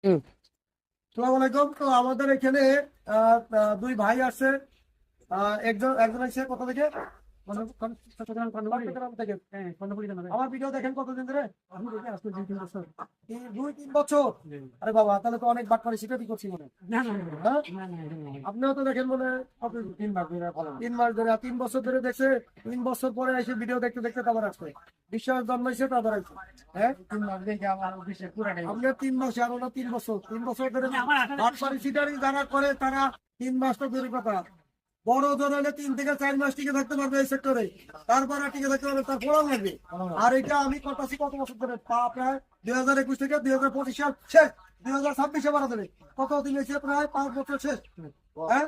হুম। আসসালামু আলাইকুম। তো আমাদের এখানে দুই ভাই আছে। একজন একজন আছে কোথা থেকে? চট্টগ্রাম থেকে। আমার ভিডিও দেখেন কতদিন ধরে? দুই তিন বছর। আরে বাবা, তাহলে তো অনেক বাটপারি শিকারি করছি মনে হয়। হ্যাঁ? আপনিও তো দেখেন মনে হয় তিন মাস ধরে 3 বছর ধরে দেখছে। 3 বছর পরে এসে ভিডিও দেখতে দেখতে তারপর আসছে, বিশ্বাস জন্মাইছে তারপর আসছে। হ্যাঁ, আপনার 3 মাস আর ওরা 3 বছর। 3 বছর ধরে বাটপারি শিকারি যারা করে তারা 3 মাস তো দূরের কথা, বড় জন হলে 3 থেকে 4 মাস টিকে থাকতে পারবে এই সেক্টরে। তারপরে টিকে থাকতে পারবে, তার পড়াও লাগবে। আর এটা আমি করতেছি কত বছর ধরে, প্রায় 2021 থেকে 2025 সাল শেষ, 2026-এ বাড়া দেবে। কত দিন হয়েছে? প্রায় 5 বছর শেষ। হ্যাঁ,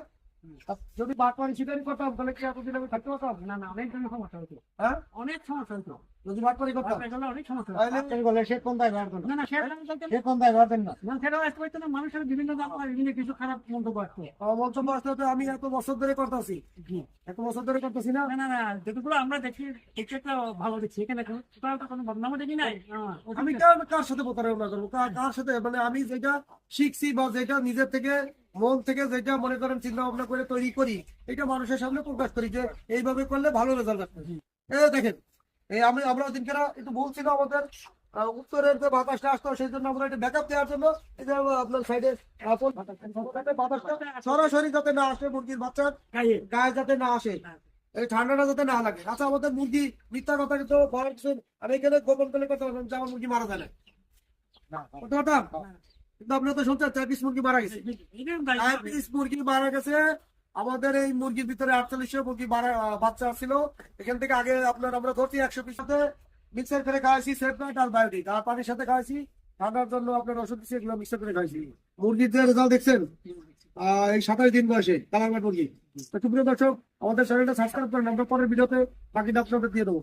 যদি বাটপারি শিকারি করতাম তাহলে কি এতদিন আমি থাকতে পারতাম? অনেক সমস্যা হতো, হ্যাঁ, অনেক সমস্যা হতো। যদি বাটপারি করতাম অনেক সমস্যা হতো। তাহলে সে কোন দায় বার করতো না, সে কোন দায় বার না, সেটাও আসতে পারতো না। মানুষের বিভিন্ন বিভিন্ন কিছু খারাপ মন্তব্য আসতো। মন্তব্য আসলে তো আমি এত বছর ধরে করতেছি, এত বছর ধরে করতেছি না। না না না, যেগুলো আমরা দেখি কিছু একটা ভালো দেখছি, এখানে তার তো কোনো বদনামও দেখি নাই। আমি কার সাথে প্রতারণা করবো? কার সাথে? মানে আমি যেটা শিখছি বা যেটা নিজের থেকে মন থেকে যেটা মনে করেন চিন্তা ভাবনা করে তৈরি করি, এটা মানুষের সামনে প্রকাশ করি যে এইভাবে করলে ভালো রেজাল্ট আসবে। এই দেখেন, এই আমরা দিনকে একটু বলছিল আমাদের উত্তরের যে বাতাসটা আসতো, সেই জন্য আমরা এটা ব্যাকআপ দেওয়ার জন্য এই যে আপনার সাইডে বাতাসটা সরাসরি যাতে না আসে, মুরগির বাচ্চার গায়ে যাতে না আসে, এই ঠান্ডাটা যাতে না লাগে। আচ্ছা, আমাদের মুরগি মিথ্যা কথা কিন্তু বলার কিছু, আমি এখানে গোপন করে কথা বললাম যে আমার মুরগি মারা যায় না, কথা কিন্তু আপনারা তো শুনছেন 4 পিস মুরগি মারা গেছে। 4 পিস মুরগি মারা গেছে। আমাদের এই মুরগির ভিতরে 4800 মুরগি বাচ্চা ছিল। এখান থেকে আগে আপনার আমরা ধরছি 100 পিস সাথে মিক্সার করে খাওয়াইছি সেফনাইট আর বায়োটিক, আর পানির সাথে খাওয়াইছি। ঠান্ডার জন্য আপনার ওষুধ দিচ্ছি, এগুলো মিক্সার করে খাইছি। মুরগির যে রেজাল্ট দেখছেন, এই 27 দিন বয়সে কালারমাট মুরগি। তো সুপ্রিয় দর্শক, আমাদের চ্যানেলটা সাবস্ক্রাইব করেন, আমরা পরের ভিডিওতে বাকিটা আপনাদের দিয়ে দেবো।